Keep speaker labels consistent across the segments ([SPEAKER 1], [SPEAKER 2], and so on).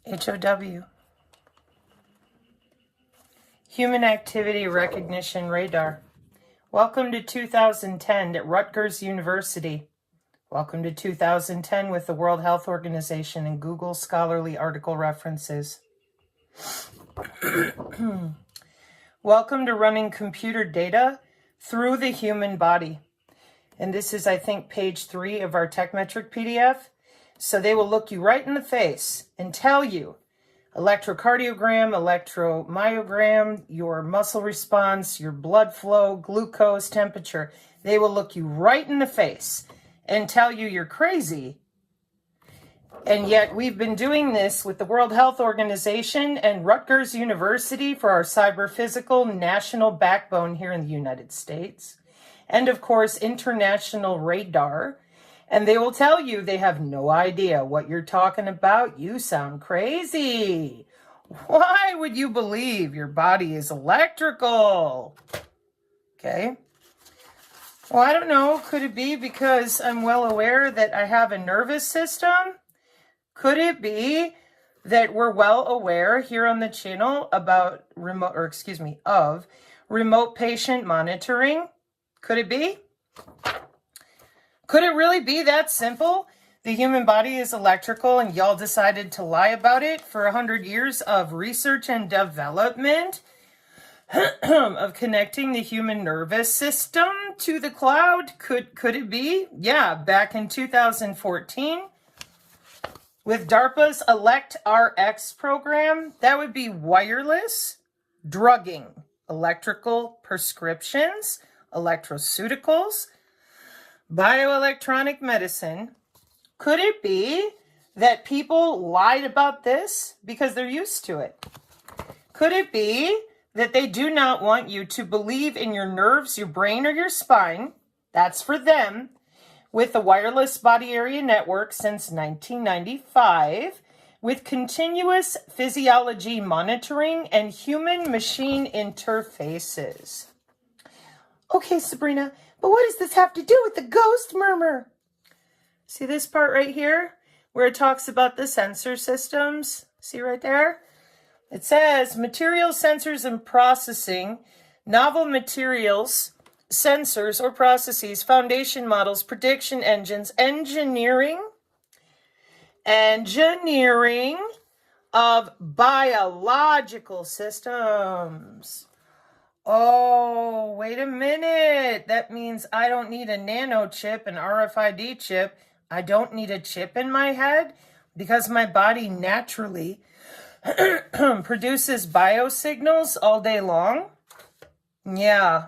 [SPEAKER 1] HOW. Human Activity Recognition Radar. Welcome to 2010 at Rutgers University. Welcome to 2010 with the World Health Organization and Google Scholarly Article References. Welcome to running computer data through the human body. And this is, I think, page 3 of our TechMetric PDF. So they will look you right in the face and tell you electrocardiogram, electromyogram, your muscle response, your blood flow, glucose, temperature. They will look you right in the face and tell you you're crazy. And yet we've been doing this with the World Health Organization and Rutgers University for our cyber-physical national backbone here in the United States. And of course, international radar. And they will tell you they have no idea what you're talking about. You sound crazy. Why would you believe your body is electrical? Okay. Well, I don't know. Could it be because I'm well aware that I have a nervous system? Could it be that we're well aware here on the channel about of remote patient monitoring? Could it be? Could it really be that simple? The human body is electrical and y'all decided to lie about it for 100 years of research and development of connecting the human nervous system to the cloud? Could it be? Yeah, back in 2014 with DARPA's ElectRx program, that would be wireless drugging, electrical prescriptions, electroceuticals, bioelectronic medicine. Could it be that people lied about this because they're used to it? Could it be that they do not want you to believe in your nerves, your brain, or your spine? That's for them. With the wireless body area network since 1995, with continuous physiology monitoring and human-machine interfaces. Okay, Sabrina, but what does this have to do with the ghost murmur? See this part right here where it talks about the sensor systems? See right there? It says materials, sensors, and processing, novel materials, sensors or processes, foundation models, prediction engines, engineering of biological systems. Oh, wait a minute. That means I don't need a nano chip, an RFID chip. I don't need a chip in my head because my body naturally produces biosignals all day long. Yeah.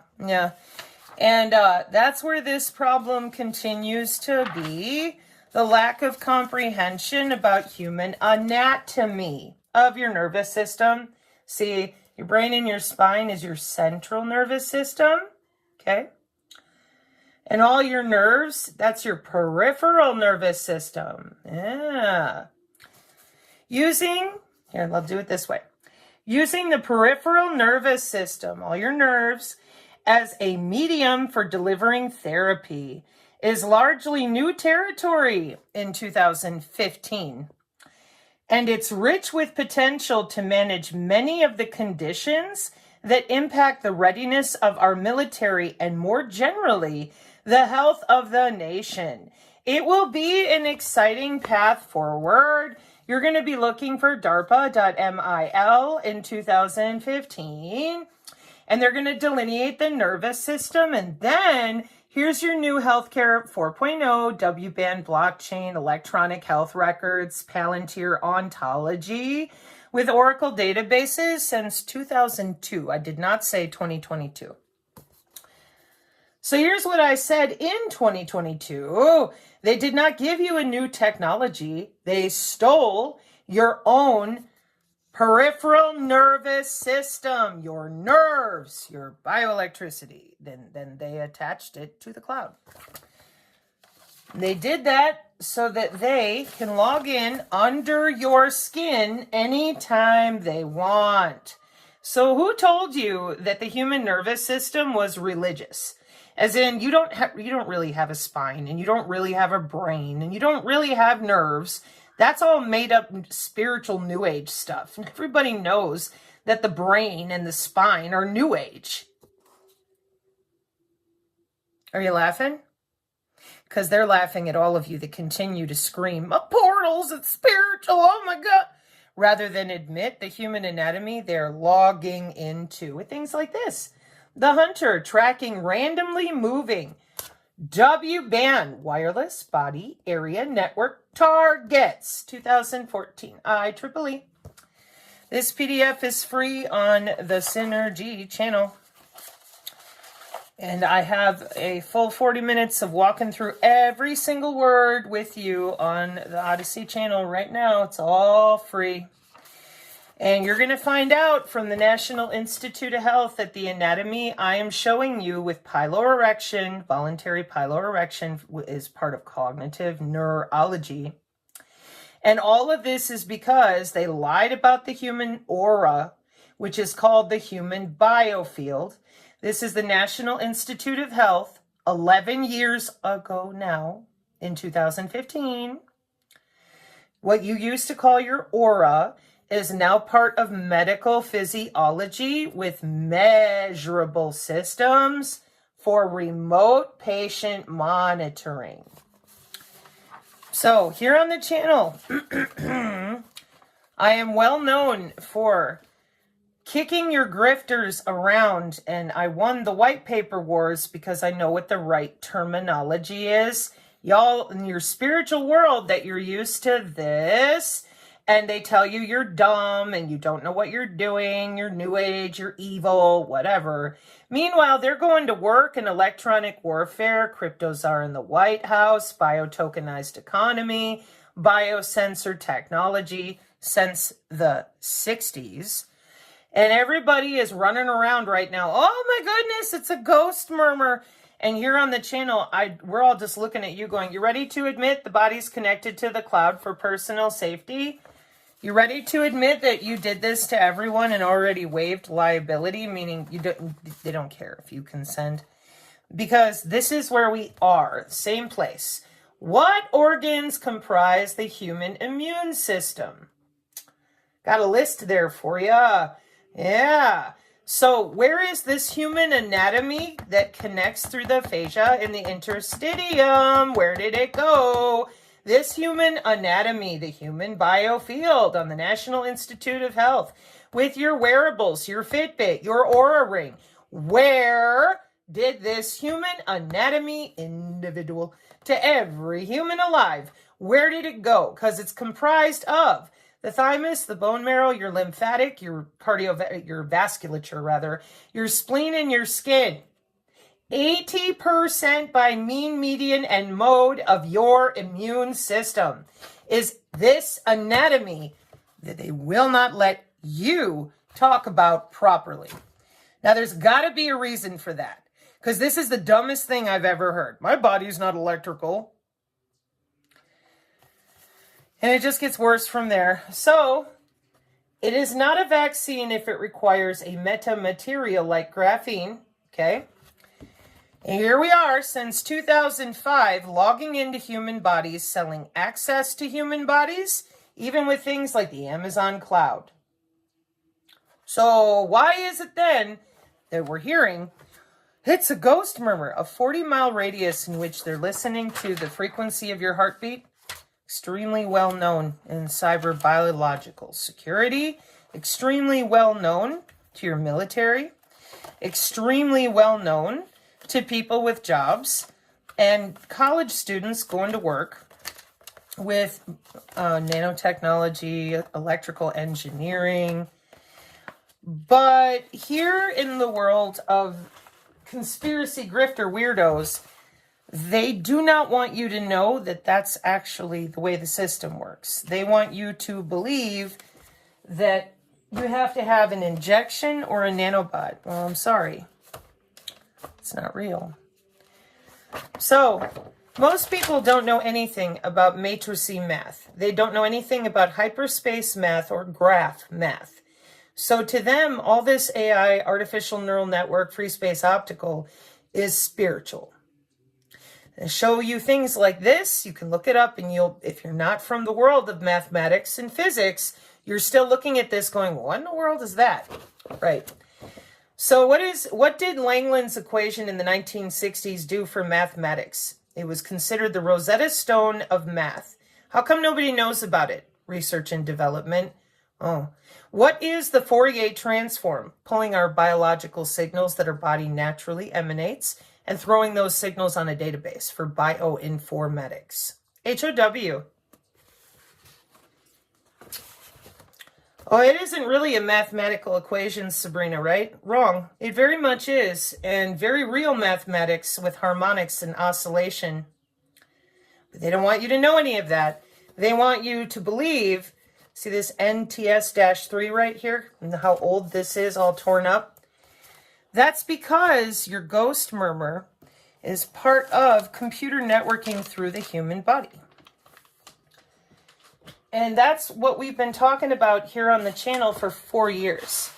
[SPEAKER 1] And that's where this problem continues to be. The lack of comprehension about human anatomy of your nervous system. See, your brain and your spine is your central nervous system, okay? And all your nerves, that's your peripheral nervous system. Yeah. Here, I'll do it this way. Using the peripheral nervous system, all your nerves, as a medium for delivering therapy is largely new territory in 2015. And it's rich with potential to manage many of the conditions that impact the readiness of our military and more generally, the health of the nation. It will be an exciting path forward. You're going to be looking for DARPA.mil in 2015, and they're going to delineate the nervous system, and then here's your new healthcare 4.0, W-band blockchain, electronic health records, Palantir ontology with Oracle databases since 2002. I did not say 2022. So here's what I said in 2022. They did not give you a new technology. They stole your own peripheral nervous system, your nerves, your bioelectricity. Then they attached it to the cloud. They did that so that they can log in under your skin anytime they want. So who told you that the human nervous system was religious? As in, you don't really have a spine, and you don't really have a brain, and you don't really have nerves. That's all made up spiritual New Age stuff. And everybody knows that the brain and the spine are New Age. Are you laughing? Because they're laughing at all of you that continue to scream, portals, it's spiritual, oh my God. Rather than admit the human anatomy they're logging into with things like this. The Hunter tracking randomly moving W-band wireless body area network targets 2014 IEEE. This PDF is free on the Synergy channel. And I have a full 40 minutes of walking through every single word with you on the Odyssey channel right now. It's all free. And you're going to find out from the National Institute of Health that the anatomy I am showing you with piloerection, voluntary piloerection, is part of cognitive neurology. And all of this is because they lied about the human aura, which is called the human biofield. This is the National Institute of Health, 11 years ago now, in 2015. What you used to call your aura is now part of medical physiology with measurable systems for remote patient monitoring. So here on the channel, I am well known for kicking your grifters around, and I won the white paper wars because I know what the right terminology is. Y'all in your spiritual world that you're used to this, and they tell you you're dumb and you don't know what you're doing, you're New Age, you're evil, whatever. Meanwhile, they're going to work in electronic warfare, cryptos are in the White House, biotokenized economy, biosensor technology since the 60s. And everybody is running around right now. Oh my goodness, it's a ghost murmur. And here on the channel, we're all just looking at you going, you ready to admit the body's connected to the cloud for personal safety? You ready to admit that you did this to everyone and already waived liability, meaning they don't care if you consent? Because this is where we are, same place. What organs comprise the human immune system? Got a list there for you. Yeah. So where is this human anatomy that connects through the fascia in the interstitium? Where did it go? This human anatomy, the human biofield on the National Institute of Health, with your wearables, your Fitbit, your Oura Ring. Where did this human anatomy individual to every human alive, where did it go? Because it's comprised of the thymus, the bone marrow, your lymphatic, your vasculature rather, your spleen and your skin. 80% by mean, median, and mode of your immune system is this anatomy that they will not let you talk about properly. Now, there's got to be a reason for that, because this is the dumbest thing I've ever heard. My body's not electrical. And it just gets worse from there. So, it is not a vaccine if it requires a metamaterial like graphene, okay? And here we are, since 2005, logging into human bodies, selling access to human bodies, even with things like the Amazon cloud. So why is it then that we're hearing it's a ghost murmur, a 40-mile radius in which they're listening to the frequency of your heartbeat? Extremely well known in cyber biological security, extremely well known to your military, extremely well known to people with jobs and college students going to work with nanotechnology, electrical engineering. But here in the world of conspiracy grifter weirdos, they do not want you to know that that's actually the way the system works. They want you to believe that you have to have an injection or a nanobot. Well, I'm sorry. It's not real. So, most people don't know anything about matrice math. They don't know anything about hyperspace math or graph math. So to them, all this AI, artificial neural network, free space optical, is spiritual. and show you things like this. You can look it up, and if you're not from the world of mathematics and physics, you're still looking at this going, what in the world is that? Right. So what did Langland's equation in the 1960s do for mathematics? It was considered the Rosetta Stone of math. How come nobody knows about it? Research and development. Oh. What is the Fourier transform? Pulling our biological signals that our body naturally emanates and throwing those signals on a database for bioinformatics. HOW. Oh, it isn't really a mathematical equation, Sabrina, right? Wrong. It very much is, and very real mathematics with harmonics and oscillation. But they don't want you to know any of that. They want you to believe, see this NTS-3 right here, and how old this is, all torn up? That's because your ghost murmur is part of computer networking through the human body. And that's what we've been talking about here on the channel for 4 years.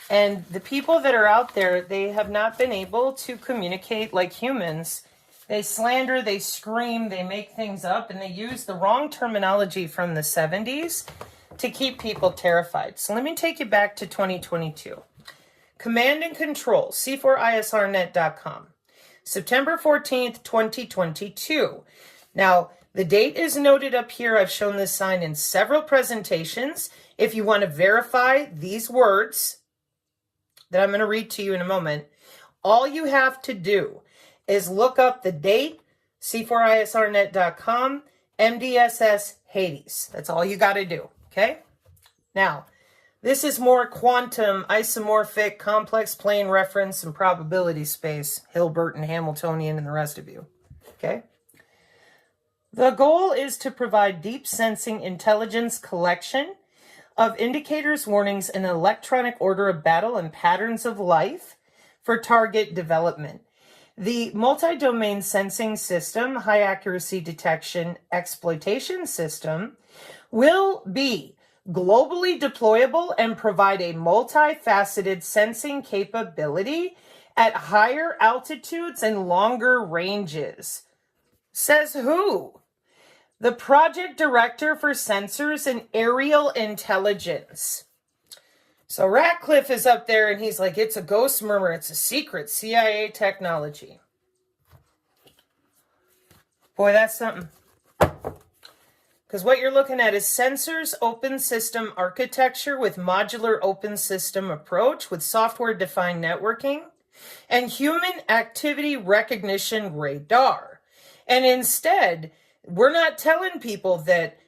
[SPEAKER 1] And the people that are out there, they have not been able to communicate like humans. They slander, they scream, they make things up, and they use the wrong terminology from the 70s to keep people terrified. So let me take you back to 2022. Command and Control, c4isrnet.com, September 14th, 2022. Now, the date is noted up here. I've shown this sign in several presentations. If you want to verify these words that I'm going to read to you in a moment, all you have to do is look up the date, c4isrnet.com, MDSS Hades. That's all you got to do, okay? Now, this is more quantum, isomorphic, complex plane reference, and probability space, Hilbert and Hamiltonian and the rest of you, okay? The goal is to provide deep sensing intelligence collection of indicators, warnings, and electronic order of battle and patterns of life for target development. The multi-domain sensing system, high accuracy detection exploitation system, will be globally deployable and provide a multifaceted sensing capability at higher altitudes and longer ranges. Says who? The project director for sensors and aerial intelligence. So Ratcliffe is up there and he's like, it's a ghost murmur. It's a secret CIA technology. Boy, that's something. Because what you're looking at is sensors open system architecture with modular open system approach with software-defined networking and human activity recognition radar. And instead, we're not telling people that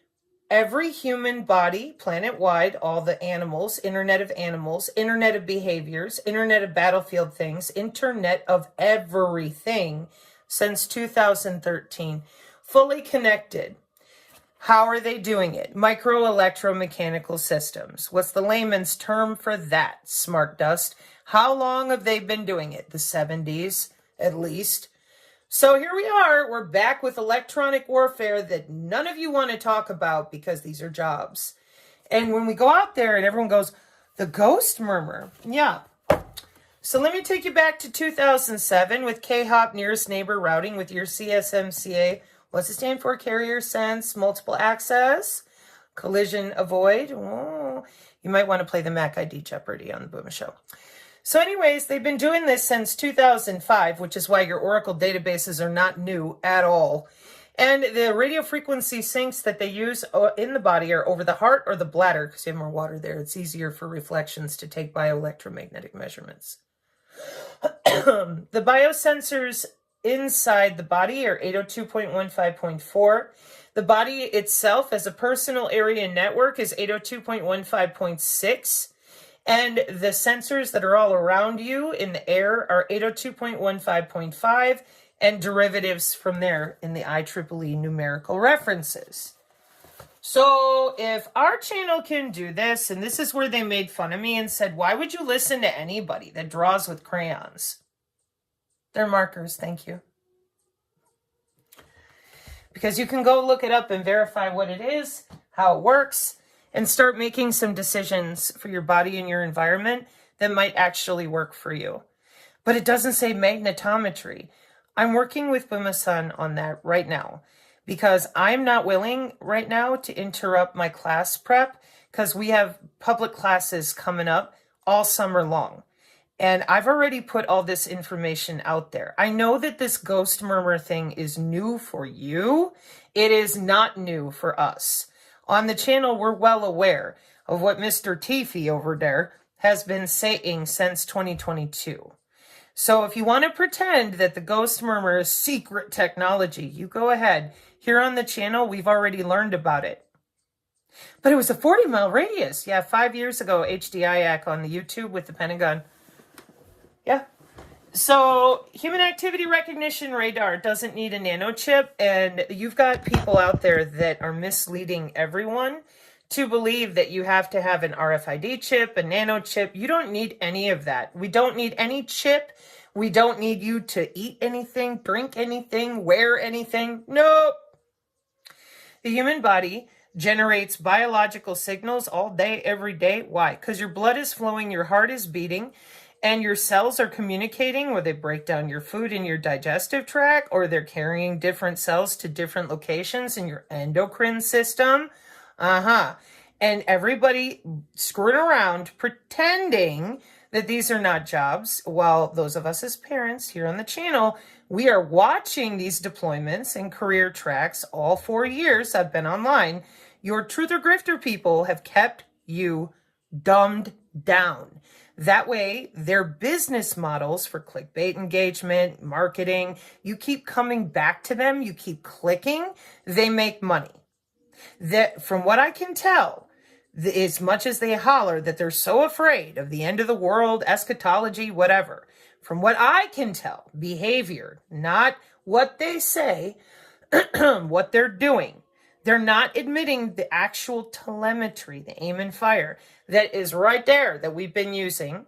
[SPEAKER 1] every human body, planet-wide, all the animals, Internet of behaviors, Internet of battlefield things, Internet of everything since 2013, fully connected. How are they doing it? Micro-electromechanical systems. What's the layman's term for that, smart dust? How long have they been doing it? The 70s, at least. So here we are. We're back with electronic warfare that none of you want to talk about because these are jobs. And when we go out there and everyone goes, the ghost murmur. Yeah. So let me take you back to 2007 with K-hop nearest neighbor routing with your CSMCA. What's it stand for? Carrier sense, multiple access, collision avoid. Oh, you might want to play the Mac ID Jeopardy on the Booma Show. So anyways, they've been doing this since 2005, which is why your Oracle databases are not new at all. And the radio frequency sinks that they use in the body are over the heart or the bladder, because you have more water there. It's easier for reflections to take bioelectromagnetic measurements. The biosensors inside the body are 802.15.4. The body itself as a personal area network is 802.15.6. And the sensors that are all around you in the air are 802.15.5 and derivatives from there in the IEEE numerical references. So if our channel can do this, and this is where they made fun of me and said, why would you listen to anybody that draws with crayons? They're markers, thank you. Because you can go look it up and verify what it is, how it works, and start making some decisions for your body and your environment that might actually work for you. But it doesn't say magnetometry. I'm working with Buma-san on that right now because I'm not willing right now to interrupt my class prep because we have public classes coming up all summer long. And I've already put all this information out there. I know that this ghost murmur thing is new for you. It is not new for us. On the channel, we're well aware of what Mr. Tiffy over there has been saying since 2022. So if you want to pretend that the ghost murmur is secret technology, you go ahead. Here on the channel, we've already learned about it. But it was a 40-mile radius. Yeah, 5 years ago, HDIAC on the YouTube with the Pentagon. Yeah. So human activity recognition radar doesn't need a nanochip, and you've got people out there that are misleading everyone to believe that you have to have an RFID chip, a nanochip. You don't need any of that. We don't need any chip. We don't need you to eat anything, drink anything, wear anything. Nope. The human body generates biological signals all day, every day. Why? Because your blood is flowing, your heart is beating, and your cells are communicating where they break down your food in your digestive tract, or they're carrying different cells to different locations in your endocrine system. And everybody screwing around pretending that these are not jobs, while those of us as parents here on the channel, we are watching these deployments and career tracks all 4 years I've been online. Your truth or grifter people have kept you dumbed down. That way, their business models for clickbait engagement, marketing, you keep coming back to them, you keep clicking, they make money. That, from what I can tell, as much as they holler that they're so afraid of the end of the world, eschatology, whatever, from what I can tell, behavior, not what they say, what they're doing. They're not admitting the actual telemetry, the aim and fire that is right there that we've been using.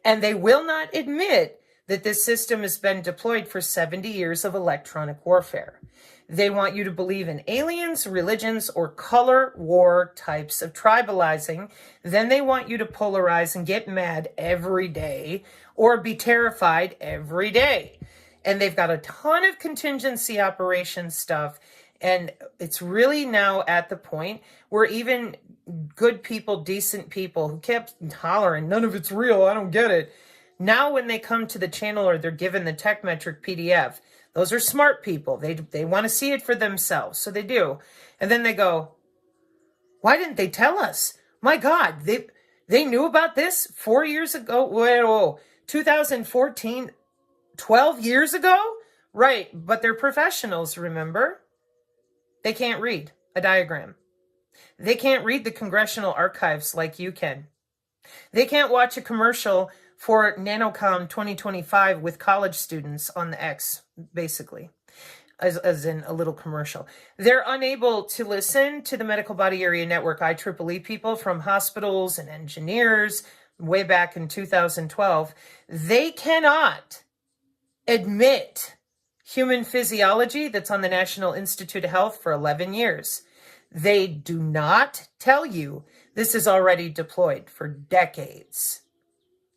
[SPEAKER 1] And they will not admit that this system has been deployed for 70 years of electronic warfare. They want you to believe in aliens, religions, or color war types of tribalizing. Then they want you to polarize and get mad every day or be terrified every day. And they've got a ton of contingency operation stuff. And it's really now at the point where even good people, decent people who kept hollering, none of it's real, I don't get it. Now when they come to the channel or they're given the tech metric PDF, those are smart people. They want to see it for themselves. So they do. And then they go, why didn't they tell us? My God, they knew about this 4 years ago. Whoa, 2014, 12 years ago? Right, but they're professionals, remember? They can't read a diagram. They can't read the congressional archives like you can. They can't watch a commercial for Nanocom 2025 with college students on the X, basically, as in a little commercial. They're unable to listen to the Medical Body Area Network IEEE people from hospitals and engineers way back in 2012. They cannot admit human physiology that's on the National Institute of Health for 11 years. They do not tell you this is already deployed for decades.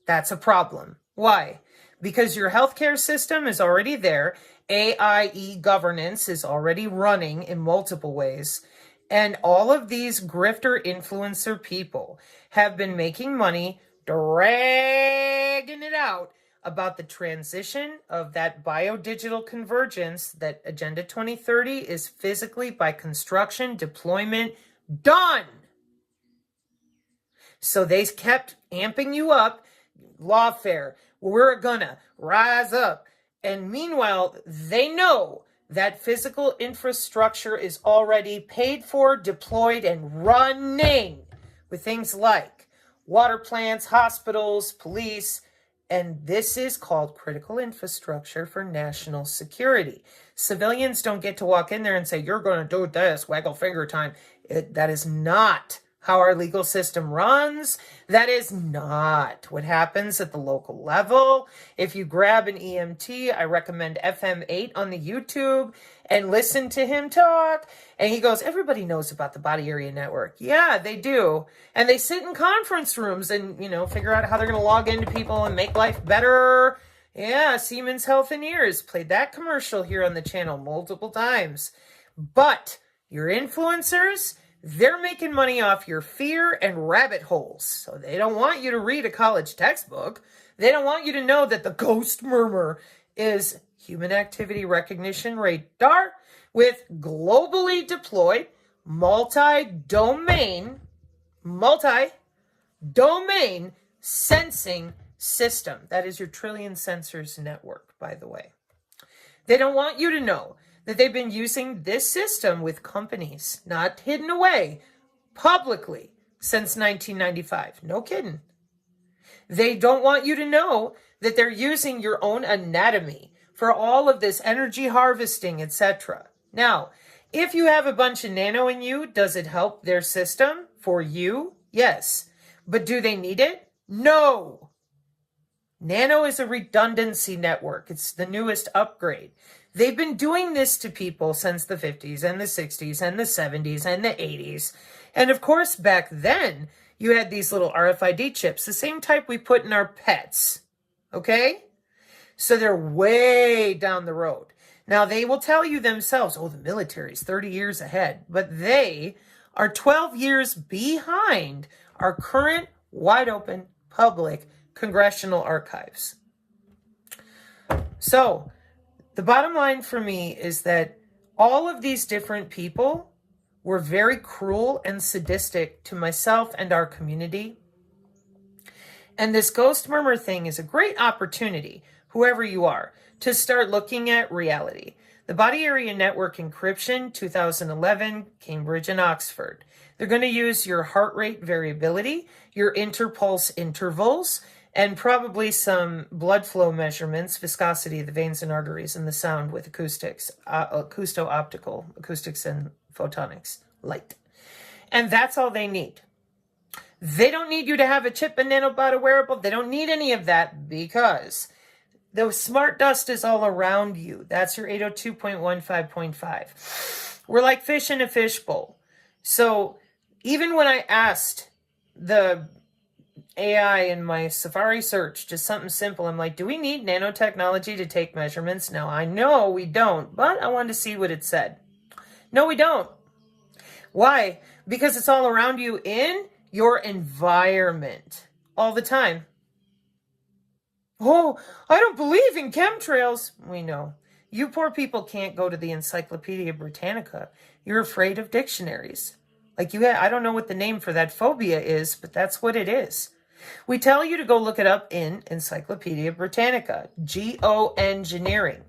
[SPEAKER 1] That's a problem. Why? Because your healthcare system is already there. AIE governance is already running in multiple ways. And all of these grifter influencer people have been making money, dragging it out about the transition of that biodigital convergence that Agenda 2030 is physically by construction, deployment, done. So they kept amping you up. Lawfare, we're gonna rise up. And meanwhile, they know that physical infrastructure is already paid for, deployed, and running with things like water plants, hospitals, police, and this is called critical infrastructure for national security. Civilians don't get to walk in there and say, you're going to do this, waggle finger time. That is not how our legal system runs. That is not what happens at the local level. If you grab an EMT, I recommend FM8 on the YouTube and listen to him talk. And he goes, everybody knows about the Body Area Network. Yeah, they do. And they sit in conference rooms and, figure out how they're going to log into people and make life better. Yeah, Siemens Health and Ears played that commercial here on the channel multiple times. But your influencers, they're making money off your fear and rabbit holes. So they don't want you to read a college textbook. They don't want you to know that the ghost murmur is human activity recognition radar with globally deployed multi-domain sensing system. That is your trillion sensors network, by the way. They don't want you to know that they've been using this system with companies, not hidden away, publicly since 1995. No kidding. They don't want you to know that they're using your own anatomy for all of this energy harvesting, etc. Now, if you have a bunch of nano in you, does it help their system for you? Yes. But do they need it? No. Nano is a redundancy network. It's the newest upgrade. They've been doing this to people since the 50s and the 60s and the 70s and the 80s. And of course, back then, you had these little RFID chips, the same type we put in our pets. Okay? So they're way down the road. Now, they will tell you themselves, oh, the military's 30 years ahead. But they are 12 years behind our current wide open public congressional archives. So, the bottom line for me is that all of these different people were very cruel and sadistic to myself and our community. And this ghost murmur thing is a great opportunity, whoever you are, to start looking at reality. The Body Area Network Encryption, 2011, Cambridge and Oxford. They're going to use your heart rate variability, your interpulse intervals, and probably some blood flow measurements, viscosity of the veins and arteries, and the sound with acoustics, acousto-optical, acoustics and photonics, light. And that's all they need. They don't need you to have a chip and nanobot, a wearable. They don't need any of that because the smart dust is all around you. That's your 802.15.5. We're like fish in a fishbowl. So even when I asked the AI in my Safari search, just something simple, I'm like, do we need nanotechnology to take measurements? Now, I know we don't, but I wanted to see what it said. No, we don't. Why? Because it's all around you in your environment all the time. Oh, I don't believe in chemtrails. We know. You poor people can't go to the Encyclopedia Britannica. You're afraid of dictionaries. Like I don't know what the name for that phobia is, but that's what it is. We tell you to go look it up in Encyclopedia Britannica, geoengineering.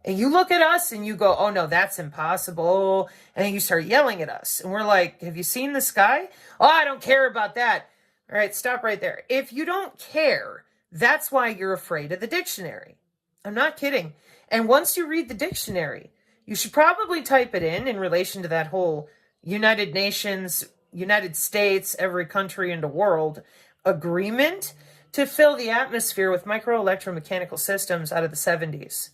[SPEAKER 1] And you look at us and you go, oh no, that's impossible. And then you start yelling at us. And we're like, have you seen the sky? Oh, I don't care about that. All right, stop right there. If you don't care, that's why you're afraid of the dictionary. I'm not kidding. And once you read the dictionary, you should probably type it in relation to that whole United Nations, United States, every country in the world agreement to fill the atmosphere with micro-electromechanical systems out of the 70s.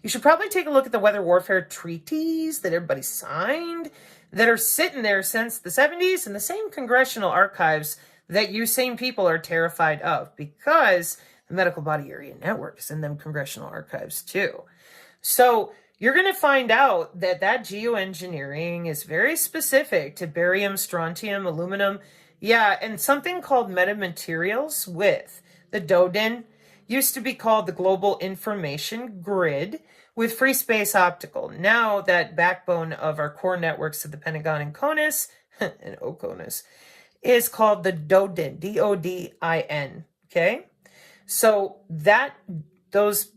[SPEAKER 1] You should probably take a look at the weather warfare treaties that everybody signed that are sitting there since the 70s in the same congressional archives that you same people are terrified of, because the Medical Body Area Network is in them congressional archives too. So you're going to find out that geoengineering is very specific to barium, strontium, aluminum, and something called metamaterials with the DODIN. Used to be called the Global Information Grid with Free Space Optical. Now that backbone of our core networks of the Pentagon and CONUS, and OCONUS, is called the DODIN, D-O-D-I-N, okay? So those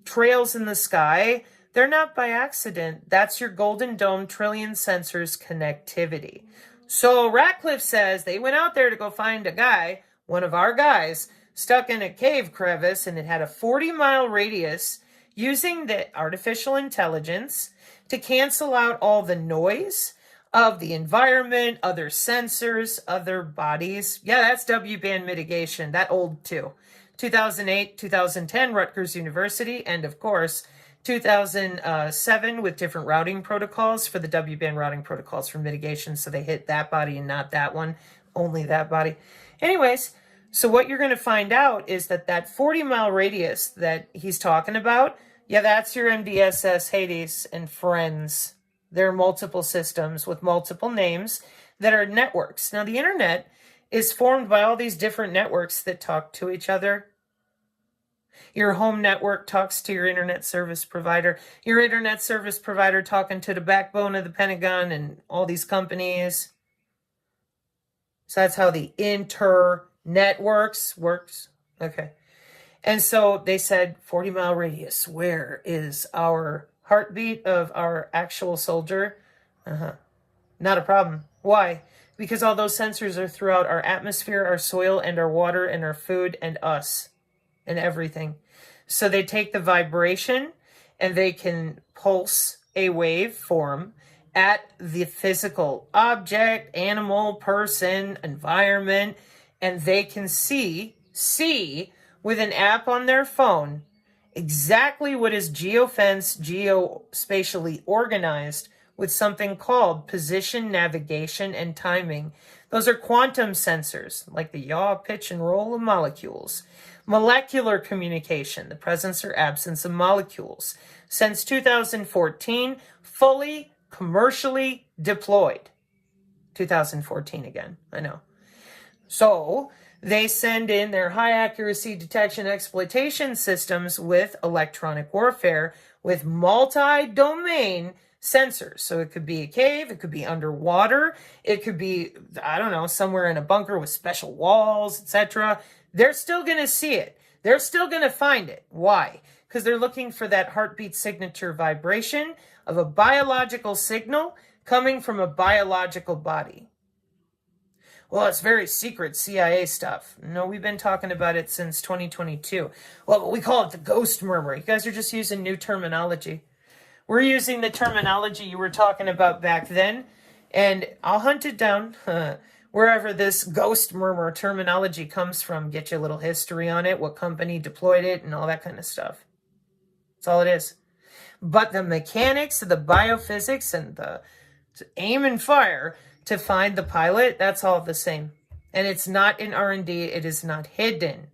[SPEAKER 1] trails in the sky, they're not by accident. That's your Golden Dome trillion sensors connectivity. So Ratcliffe says they went out there to go find a guy, one of our guys, stuck in a cave crevice, and it had a 40-mile radius using the artificial intelligence to cancel out all the noise of the environment, other sensors, other bodies. Yeah, that's W-band mitigation, that old too. 2008, 2010, Rutgers University, and of course, 2007 with different routing protocols for the W-band routing protocols for mitigation, so they hit that body and not that one, only that body. Anyways, So what you're going to find out is that 40-mile radius that he's talking about, yeah, that's your MDSS, Hades, and friends. There are multiple systems with multiple names that are networks. Now, the internet is formed by all these different networks that talk to each other. Your home network talks to your internet service provider. Your internet service provider talking to the backbone of the Pentagon and all these companies. So that's how the internetworks works. Okay. And so they said 40-mile radius. Where is our heartbeat of our actual soldier? Not a problem. Why? Because all those sensors are throughout our atmosphere, our soil, and our water, and our food, and us, and everything. So they take the vibration, and they can pulse a wave form at the physical object, animal, person, environment, and they can see with an app on their phone exactly what is geofenced, geospatially organized with something called position, navigation, and timing. Those are quantum sensors, like the yaw, pitch, and roll of molecules. Molecular communication, the presence or absence of molecules. Since 2014, fully commercially deployed. 2014 again, I know. So they send in their high accuracy detection exploitation systems with electronic warfare with multi-domain sensors. So it could be a cave, it could be underwater, it could be, I don't know, somewhere in a bunker with special walls, etc. They're still going to see it. They're still going to find it. Why? Because they're looking for that heartbeat signature vibration of a biological signal coming from a biological body. Well, it's very secret CIA stuff. No, we've been talking about it since 2022. Well, we call it the ghost murmur. You guys are just using new terminology. We're using the terminology you were talking about back then, and I'll hunt it down wherever this ghost murmur terminology comes from. Get you a little history on it, what company deployed it, and all that kind of stuff. That's all it is. But the mechanics of the biophysics and the aim and fire to find the pilot, that's all the same. And it's not in R&D. It is not hidden.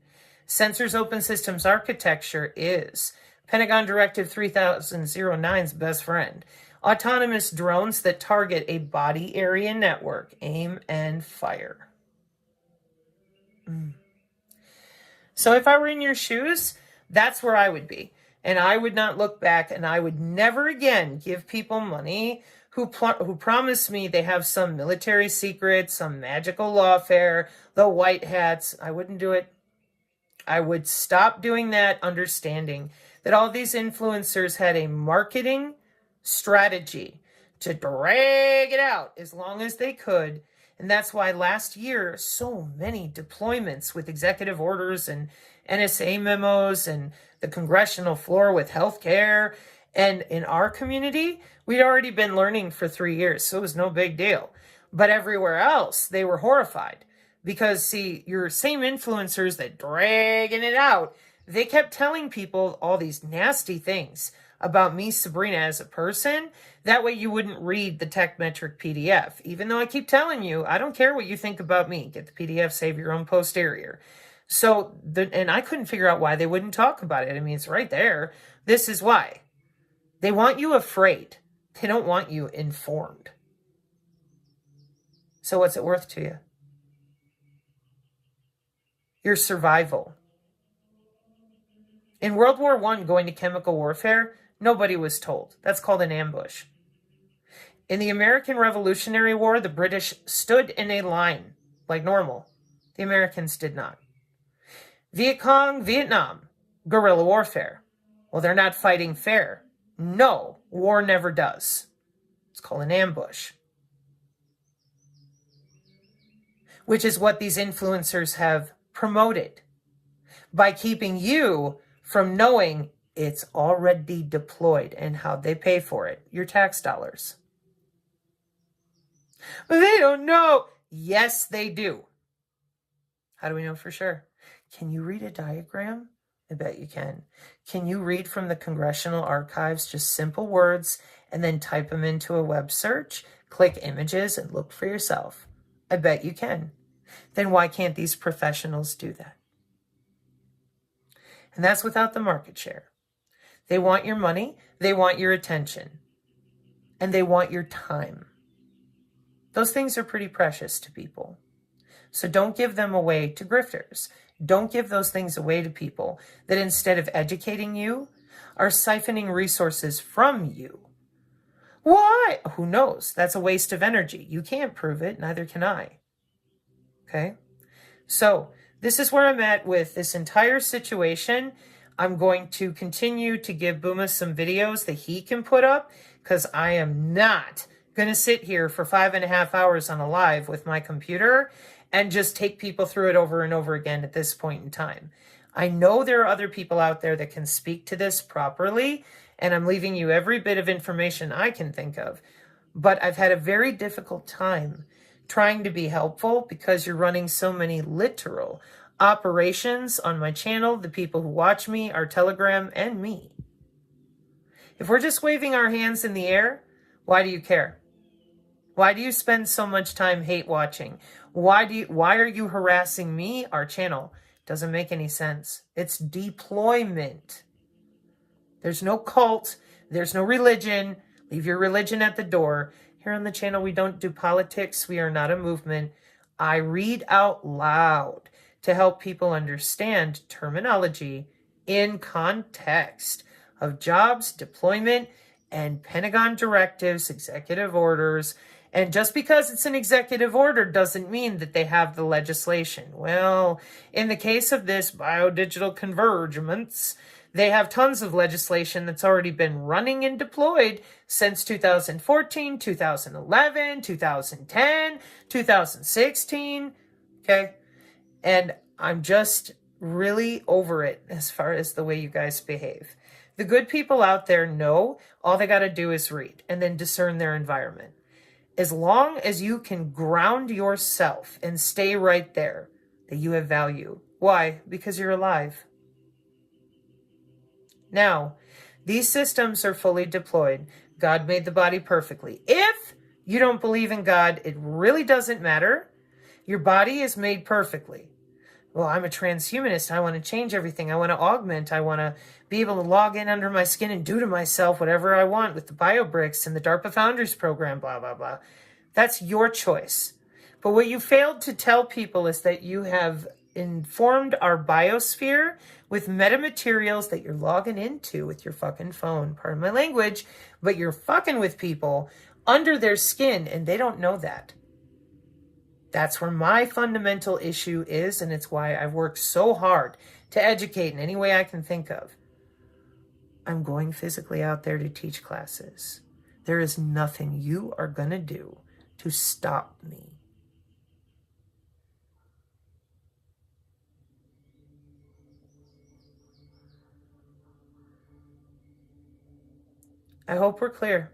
[SPEAKER 1] Sensors Open Systems Architecture is Pentagon Directive 3009's best friend. Autonomous drones that target a body area network. Aim and fire. So if I were in your shoes, that's where I would be. And I would not look back, and I would never again give people money who promise me they have some military secret, some magical lawfare, the white hats. I wouldn't do it. I would stop doing that, understanding that all these influencers had a marketing strategy to drag it out as long as they could. And that's why last year, so many deployments with executive orders and NSA memos and the congressional floor with healthcare. And in our community, we'd already been learning for 3 years, so it was no big deal. But everywhere else, they were horrified. Because, see, your same influencers that dragging it out, they kept telling people all these nasty things about me, Sabrina, as a person. That way you wouldn't read the TechMetric PDF. Even though I keep telling you, I don't care what you think about me. Get the PDF, save your own posterior. So, and I couldn't figure out why they wouldn't talk about it. I mean, it's right there. This is why. They want you afraid. They don't want you informed. So what's it worth to you? Your survival. In World War I, going to chemical warfare, nobody was told. That's called an ambush. In the American Revolutionary War, the British stood in a line like normal. The Americans did not. Viet Cong, Vietnam, guerrilla warfare. Well, they're not fighting fair. No, war never does. It's called an ambush. Which is what these influencers have promoted by keeping you from knowing it's already deployed and how they pay for it. Your tax dollars. But they don't know. Yes, they do. How do we know for sure? Can you read a diagram? I bet you can. Can you read from the Congressional Archives just simple words and then type them into a web search? Click images and look for yourself. I bet you can. then why can't these professionals do that? And that's without the market share. They want your money, they want your attention, and they want your time. Those things are pretty precious to people. So don't give them away to grifters. Don't give those things away to people that instead of educating you, are siphoning resources from you. Why? Who knows? That's a waste of energy. You can't prove it, neither can I. Okay? So this is where I'm at with this entire situation. I'm going to continue to give Booma some videos that he can put up, because I am not going to sit here for 5.5 hours on a live with my computer and just take people through it over and over again at this point in time. I know there are other people out there that can speak to this properly, and I'm leaving you every bit of information I can think of. But I've had a very difficult time trying to be helpful because you're running so many literal operations on my channel. The people who watch me, our Telegram, and me. If we're just waving our hands in the air, why do you care? Why do you spend so much time hate watching? Why are you harassing me, our channel? Doesn't make any sense. It's deployment. There's no cult. There's no religion. Leave your religion at the door. Here on the channel, we don't do politics. We are not a movement. I read out loud to help people understand terminology in context of jobs, deployment, and Pentagon directives, executive orders. And just because it's an executive order doesn't mean that they have the legislation. Well, in the case of this biodigital convergence, they have tons of legislation that's already been running and deployed since 2014, 2011, 2010, 2016. Okay? And I'm just really over it as far as the way you guys behave. The good people out there know all they got to do is read and then discern their environment. As long as you can ground yourself and stay right there, that you have value. Why? Because you're alive. Now, these systems are fully deployed. God made the body perfectly. If you don't believe in God, it really doesn't matter. Your body is made perfectly. Well, I'm a transhumanist. I want to change everything. I want to augment. I want to be able to log in under my skin and do to myself whatever I want with the BioBricks and the DARPA Founders Program, blah, blah, blah. That's your choice. But what you failed to tell people is that you have informed our biosphere with metamaterials that you're logging into with your fucking phone. Pardon my language, but you're fucking with people under their skin, and they don't know that. That's where my fundamental issue is, and it's why I've worked so hard to educate in any way I can think of. I'm going physically out there to teach classes. There is nothing you are going to do to stop me. I hope we're clear.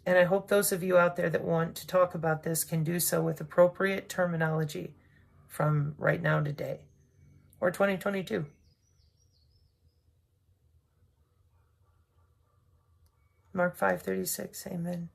[SPEAKER 1] And I hope those of you out there that want to talk about this can do so with appropriate terminology from right now today or 2022. Mark 5:36, amen.